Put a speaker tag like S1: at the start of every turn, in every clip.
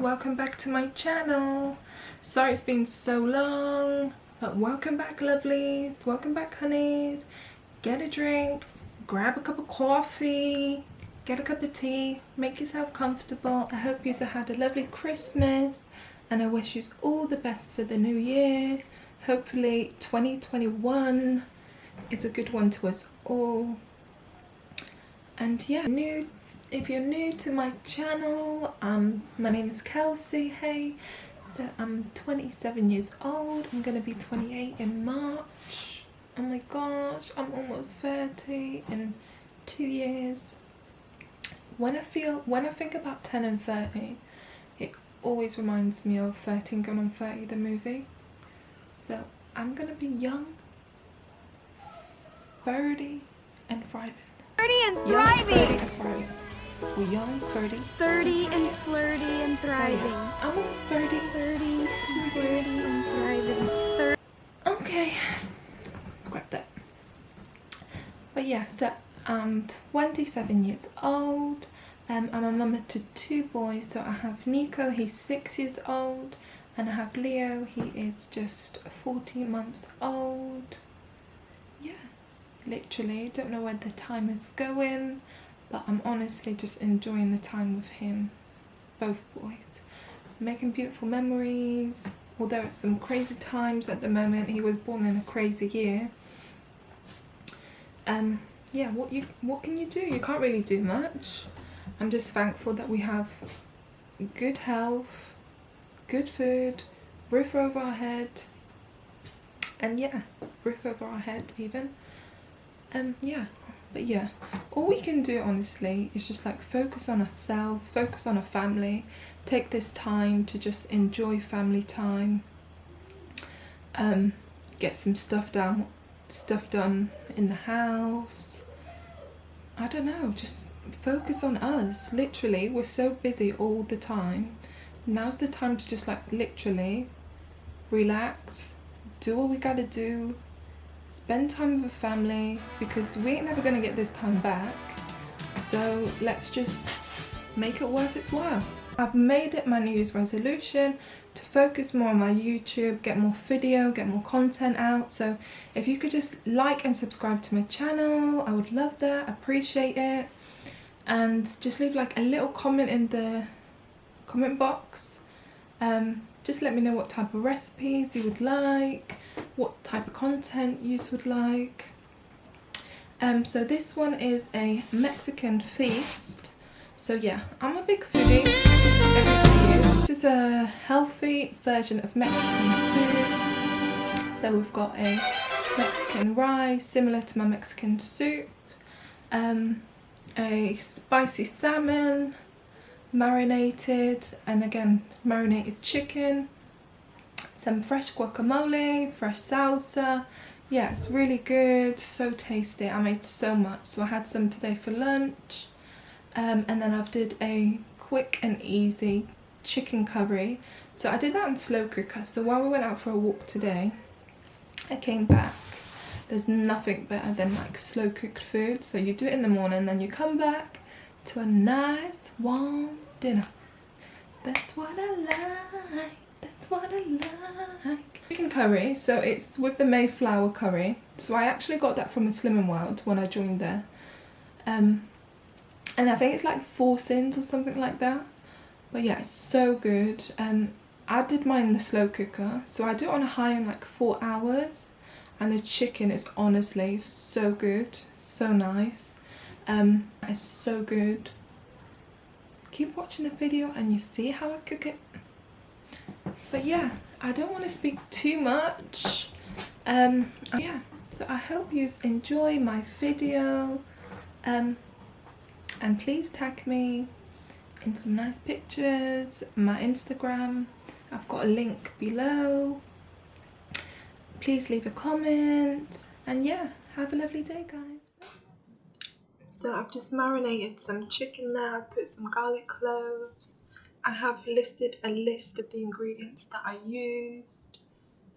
S1: welcome back to my channel. Sorry it's been so long, but welcome back lovelies, welcome back honeys. Get a drink, grab a cup of coffee, get a cup of tea, make yourself comfortable. I hope you had a lovely Christmas and I wish you all the best for the new year. Hopefully 2021 is a good one to us all. And yeah, if you're new to my channel, my name is Kelsey. Hey, so I'm 27 years old. I'm gonna be 28 in March. Oh my gosh, I'm almost 30 in 2 years. When I think about 10 and 30, it always reminds me of 13 Going on 30, the movie. So I'm gonna be young, 30 and thriving.
S2: 30 and thriving!
S1: We're young, 30.
S2: 30 and flirty and thriving.
S1: I'm 30.
S2: 30, flirty and thriving.
S1: Okay, scrap that. But yeah, so I'm 27 years old. I'm a mama to 2 boys. So I have Nico, he's 6 years old. And I have Leo, he is just 14 months old. Yeah. Literally, don't know where the time is going, but I'm honestly just enjoying the time with him, both boys, making beautiful memories. Although it's some crazy times at the moment, he was born in a crazy year. Yeah, what can you do? You can't really do much. I'm just thankful that we have good health, good food, roof over our head, and yeah, roof over our head even. Yeah, but yeah, all we can do honestly is just like focus on ourselves, focus on our family, take this time to just enjoy family time, get some stuff done in the house. I don't know, just focus on us. Literally, we're so busy all the time. Now's the time to just like literally relax, do what we gotta do, spend time with the family, because we ain't never gonna get this time back. So let's just make it worth its while. I've made it my New Year's resolution to focus more on my YouTube, get more video, get more content out. So if you could just like and subscribe to my channel, I would love that, appreciate it. And just leave like a little comment in the comment box. Just let me know what type of recipes you would like, what type of content you would like. So this one is a Mexican feast. So yeah, I'm a big foodie. This is a healthy version of Mexican food. So we've got a Mexican rice, similar to my Mexican soup, a spicy salmon, marinated, and again marinated chicken, some fresh guacamole, fresh salsa. Yeah, it's really good, so tasty. I made so much, so I had some today for lunch, and then I've did a quick and easy chicken curry. So I did that in slow cooker. So while we went out for a walk today, I came back. There's nothing better than like slow cooked food. So you do it in the morning, then you come back to a nice warm dinner. That's what I like. That's what I like. Chicken curry, so it's with the Mayflower curry. So I actually got that from a Slimming World when I joined there. And I think it's like 4 cents or something like that. But yeah, it's so good. I did mine in the slow cooker. So I do it on a high in like 4 hours. And the chicken is honestly so good. So nice. It's so good. Keep watching the video and you see how I cook it. But yeah, I don't want to speak too much. Yeah, so I hope you enjoy my video, and please tag me in some nice pictures. My Instagram, I've got a link below. Please leave a comment, and yeah, have a lovely day guys. So I've just marinated some chicken there, I've put some garlic cloves. I have listed a list of the ingredients that I used.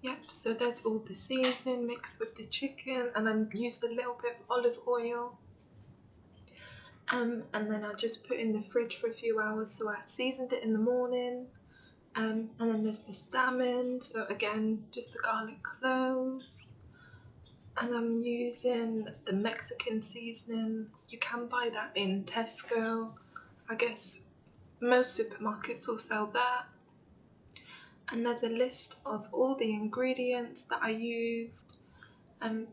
S1: Yep, so there's all the seasoning mixed with the chicken, and I used a little bit of olive oil. And then I just put in the fridge for a few hours, so I seasoned it in the morning. And then there's the salmon, so again, just the garlic cloves. And I'm using the Mexican seasoning. You can buy that in Tesco. I guess most supermarkets will sell that. And there's a list of all the ingredients that I used.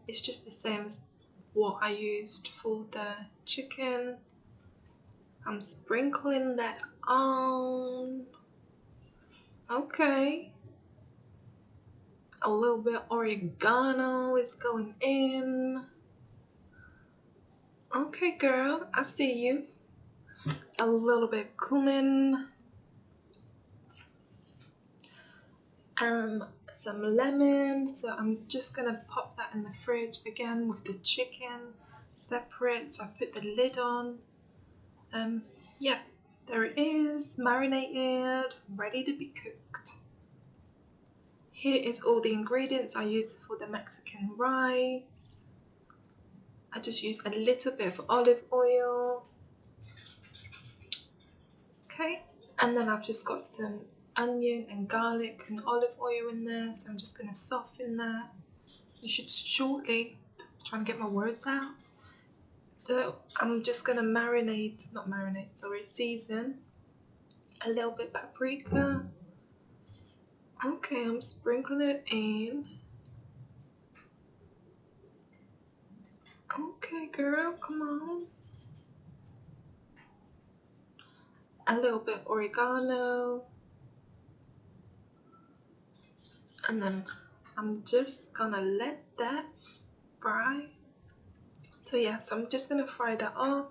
S1: It's just the same as what I used for the chicken. I'm sprinkling that on. Okay. A little bit oregano is going in. Okay, girl, I see you. A little bit cumin. Some lemon. So I'm just gonna pop that in the fridge again with the chicken separate. So I put the lid on. Yeah, there it is, marinated, ready to be cooked. Here is all the ingredients I used for the Mexican rice. I just used a little bit of olive oil. Okay, and then I've just got some onion and garlic and olive oil in there, so I'm just going to soften that. You should shortly, trying to get my words out. So I'm just going to season a little bit paprika. Okay, I'm sprinkling it in. Okay, girl, come on. A little bit oregano. And then I'm just gonna let that fry. So yeah, so I'm just gonna fry that off.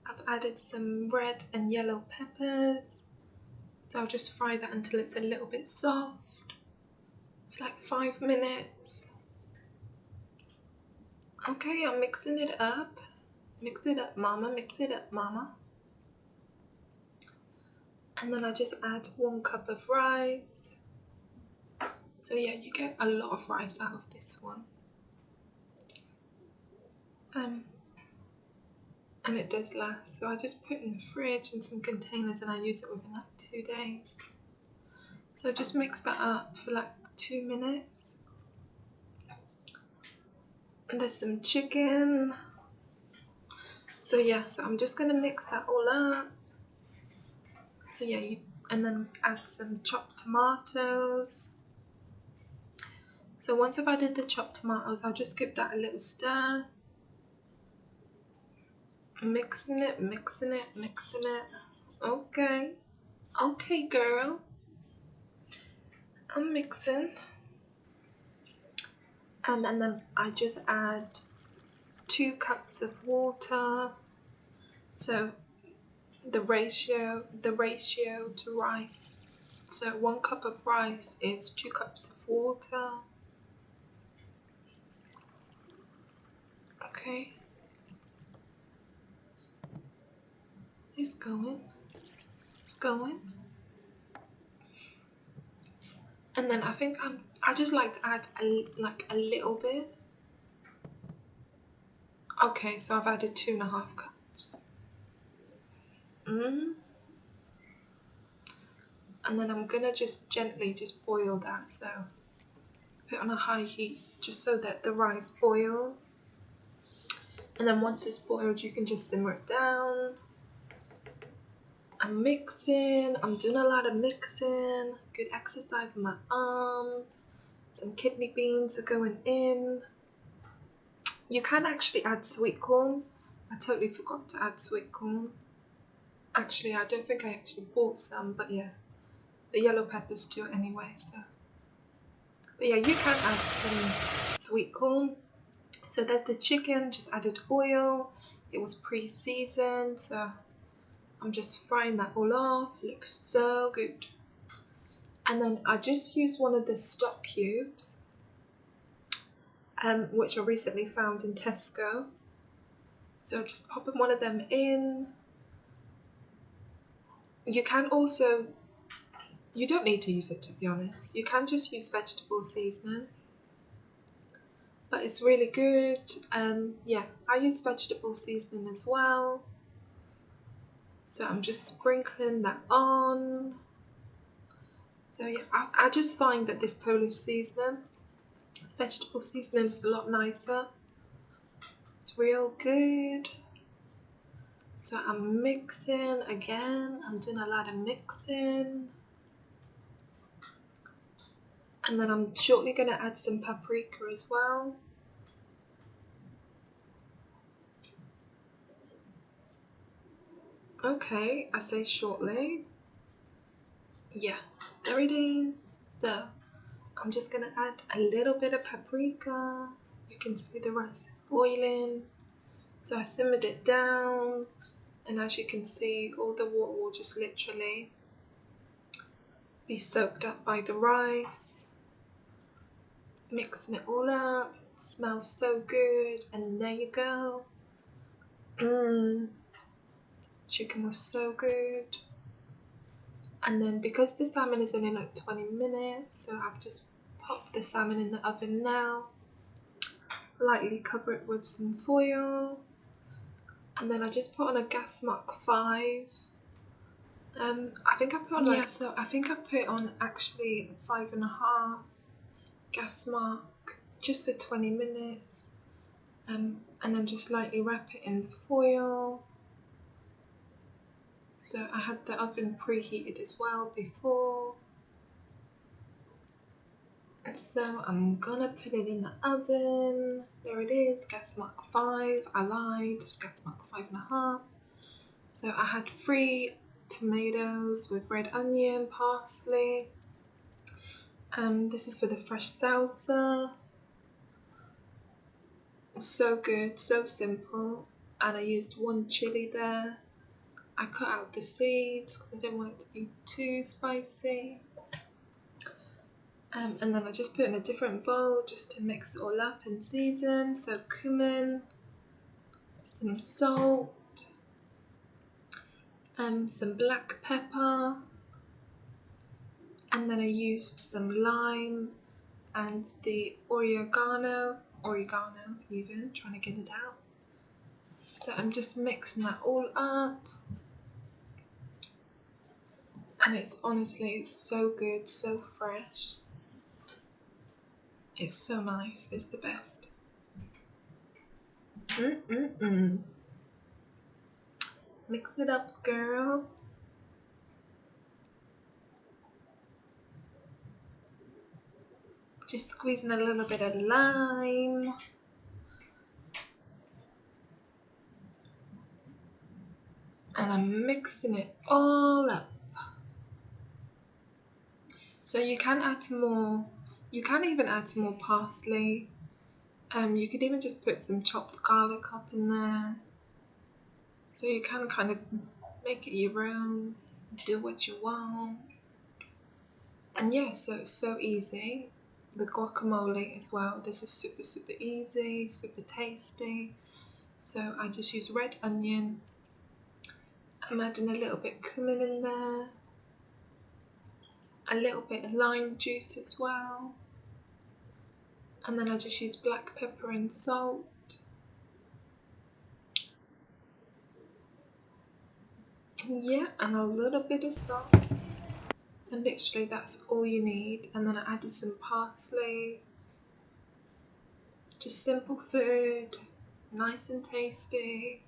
S1: I've added some red and yellow peppers. So I'll just fry that until it's a little bit soft. It's like 5 minutes. Okay, I'm mixing it up. Mix it up, mama, mix it up, mama. And then I just add 1 cup of rice. So yeah, you get a lot of rice out of this one. And it does last. So I just put it in the fridge in some containers and I use it within like 2 days. So just mix that up for like 2 minutes. And there's some chicken. So yeah, so I'm just gonna mix that all up. So yeah, and then add some chopped tomatoes. So once I've added the chopped tomatoes, I'll just give that a little stir. Mixing it, mixing it, mixing it. Okay. Okay, girl. I'm mixing. And then I just add 2 cups of water. So the ratio to rice. So 1 cup of rice is 2 cups of water. Okay. It's going. It's going. And then I think I just like to add a little bit. Okay, so I've added 2.5 cups. And then I'm gonna just gently boil that. So put it on a high heat just so that the rice boils. And then once it's boiled, you can just simmer it down. I'm mixing, I'm doing a lot of mixing. Good exercise with my arms. Some kidney beans are going in. You can actually add sweet corn. I totally forgot to add sweet corn. Actually, I don't think I actually bought some, but yeah. The yellow peppers do it anyway, so. But yeah, you can add some sweet corn. So there's the chicken, just added oil. It was pre-seasoned, so I'm just frying that all off. Looks so good. And then I just used one of the stock cubes, which I recently found in Tesco. So just popping one of them in. You can also, you don't need to use it, to be honest. You can just use vegetable seasoning. But it's really good. Yeah, I use vegetable seasoning as well. So I'm just sprinkling that on. So yeah, I just find that this Polish seasoning, vegetable seasoning, is a lot nicer. It's real good. So I'm mixing again. I'm doing a lot of mixing. And then I'm shortly going to add some paprika as well. Okay, I say shortly. Yeah, there it is. So I'm just going to add a little bit of paprika. You can see the rice is boiling. So I simmered it down. And as you can see, all the water will just literally be soaked up by the rice. Mixing it all up. It smells so good. And there you go. Chicken was so good. And then because the salmon is only like 20 minutes, so I've just popped the salmon in the oven now. Lightly cover it with some foil. And then I just put on a gas mark 5. I think I put on I think I put on actually 5.5 gas mark just for 20 minutes. And then just lightly wrap it in the foil. So I had the oven preheated as well before. So I'm gonna put it in the oven. There it is, gas mark 5. I lied, gas mark 5.5. So I had 3 tomatoes with red onion, parsley. This is for the fresh salsa. So good, so simple. And I used 1 chili there. I cut out the seeds because I didn't want it to be too spicy. And then I just put in a different bowl just to mix it all up and season. So cumin, some salt, some black pepper, and then I used some lime and the oregano even, trying to get it out. So I'm just mixing that all up. And it's honestly so good, so fresh. It's so nice, it's the best. Mix it up, girl. Just squeezing a little bit of lime. And I'm mixing it all up. So you can add more, you can even add some more parsley. You could even just put some chopped garlic up in there. So you can kind of make it your own, do what you want. And yeah, so it's so easy. The guacamole as well, this is super, super easy, super tasty. So I just use red onion. I'm adding a little bit cumin in there. A little bit of lime juice as well. And then I just use black pepper and salt. Yeah, and a little bit of salt. And literally that's all you need. And then I added some parsley. Just simple food, nice and tasty,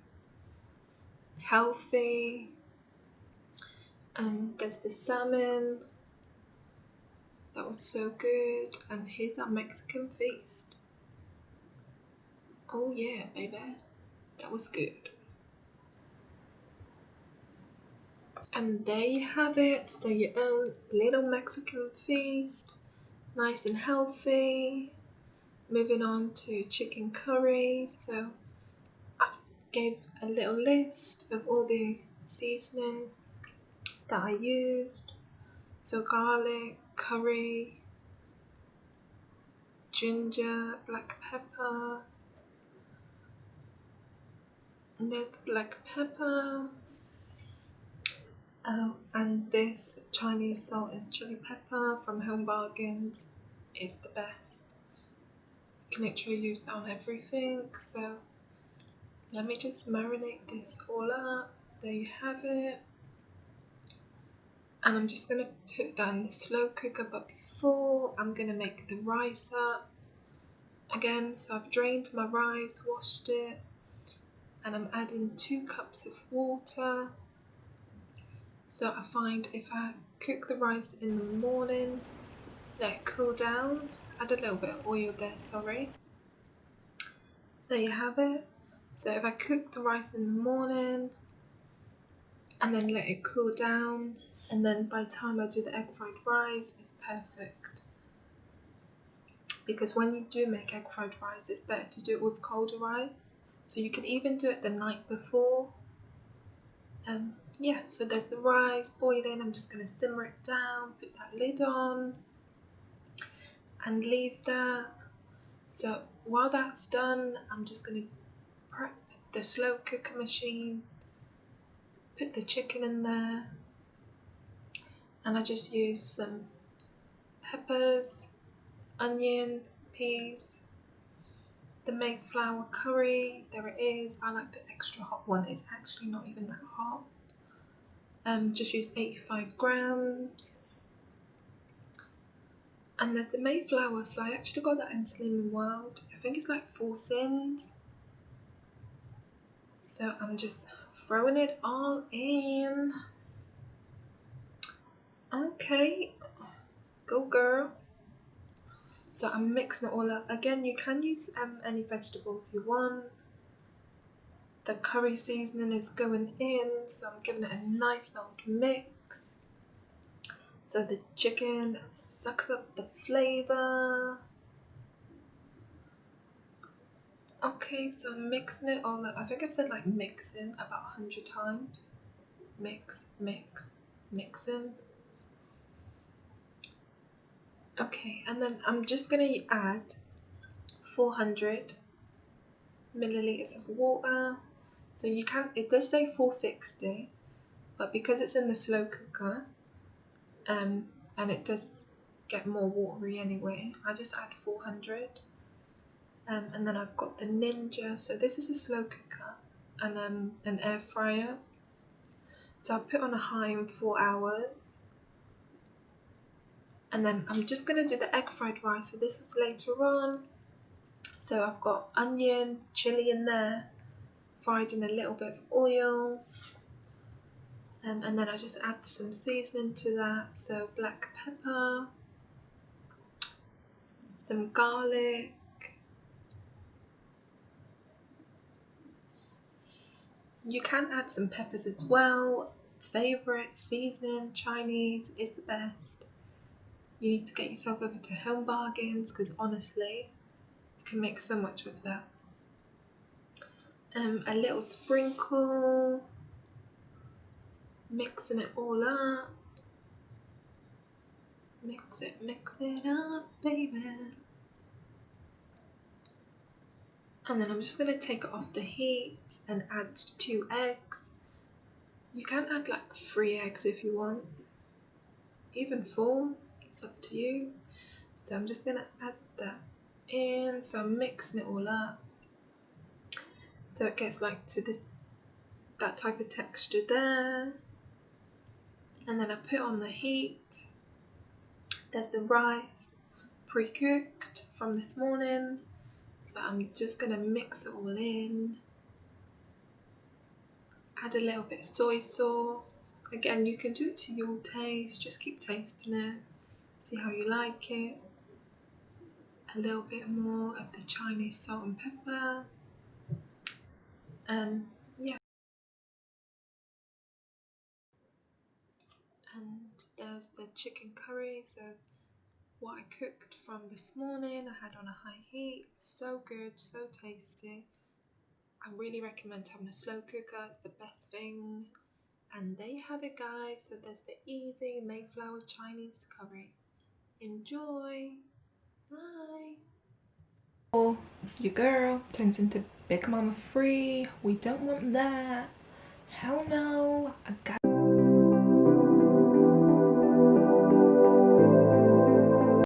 S1: healthy. There's the salmon. That was so good. And here's our Mexican feast. Oh yeah, baby. That was good. And there you have it. So your own little Mexican feast. Nice and healthy. Moving on to chicken curry. So I gave a little list of all the seasoning that I used. So garlic, curry, ginger, black pepper. And there's the black pepper. Oh, and this Chinese salt and chili pepper from Home Bargains is the best. You can literally use that on everything. So let me just marinate this all up. there you have it. And I'm just gonna put that in the slow cooker, but before I'm gonna make the rice up again. So I've drained my rice, washed it, and I'm adding 2 cups of water. So I find if I cook the rice in the morning, let it cool down, add a little bit of oil there, sorry. There you have it. So if I cook the rice in the morning and then let it cool down, and then by the time I do the egg fried rice, it's perfect. Because when you do make egg fried rice, it's better to do it with colder rice. So you can even do it the night before. Yeah, so there's the rice boiling. I'm just going to simmer it down, put that lid on, and leave that. So while that's done, I'm just going to prep the slow cooker machine, put the chicken in there, and I just use some peppers, onion, peas, the Mayflower curry. There it is. I like the extra hot one. It's actually not even that hot. Just use 85 grams. And there's the Mayflower, so I actually got that in Slim World. I think it's like 4 cents. So I'm just throwing it all in. Okay, go girl. So I'm mixing it all up. Again, you can use any vegetables you want. The curry seasoning is going in, so I'm giving it a nice old mix. So the chicken sucks up the flavour. Okay, so I'm mixing it all up. I think I've said like mixing about 100 times. Mix, mix, mixing. Okay, and then I'm just going to add 400 milliliters of water. So you can, it does say 460, but because it's in the slow cooker, and it does get more watery anyway, I just add 400. And then I've got the Ninja, so this is a slow cooker and an air fryer. So I put on a high in 4 hours. And then I'm just going to do the egg fried rice, so this is later on. So I've got onion, chilli in there, fried in a little bit of oil. And then I just add some seasoning to that, so black pepper, some garlic, you can add some peppers as well. Favorite seasoning, Chinese is the best. You need to get yourself over to Home Bargains because honestly, you can make so much with that. A little sprinkle, mixing it all up. Mix it up, baby. And then I'm just going to take it off the heat and add 2 eggs. You can add like 3 eggs if you want, even 4, it's up to you. So I'm just going to add that in, so I'm mixing it all up. So it gets like to this, that type of texture there. And then I put on the heat. There's the rice, pre-cooked from this morning. So I'm just going to mix it all in. Add a little bit of soy sauce. Again, you can do it to your taste, just keep tasting it, see how you like it. A little bit more of the Chinese salt and pepper. Yeah. And there's the chicken curry, so what I cooked from this morning, I had on a high heat. So good, so tasty. I really recommend having a slow cooker, it's the best thing. And there you have it, guys. So there's the easy Mayflower Chinese curry. Enjoy! Bye! Or your girl turns into Big Mama Free. We don't want that. Hell no. I got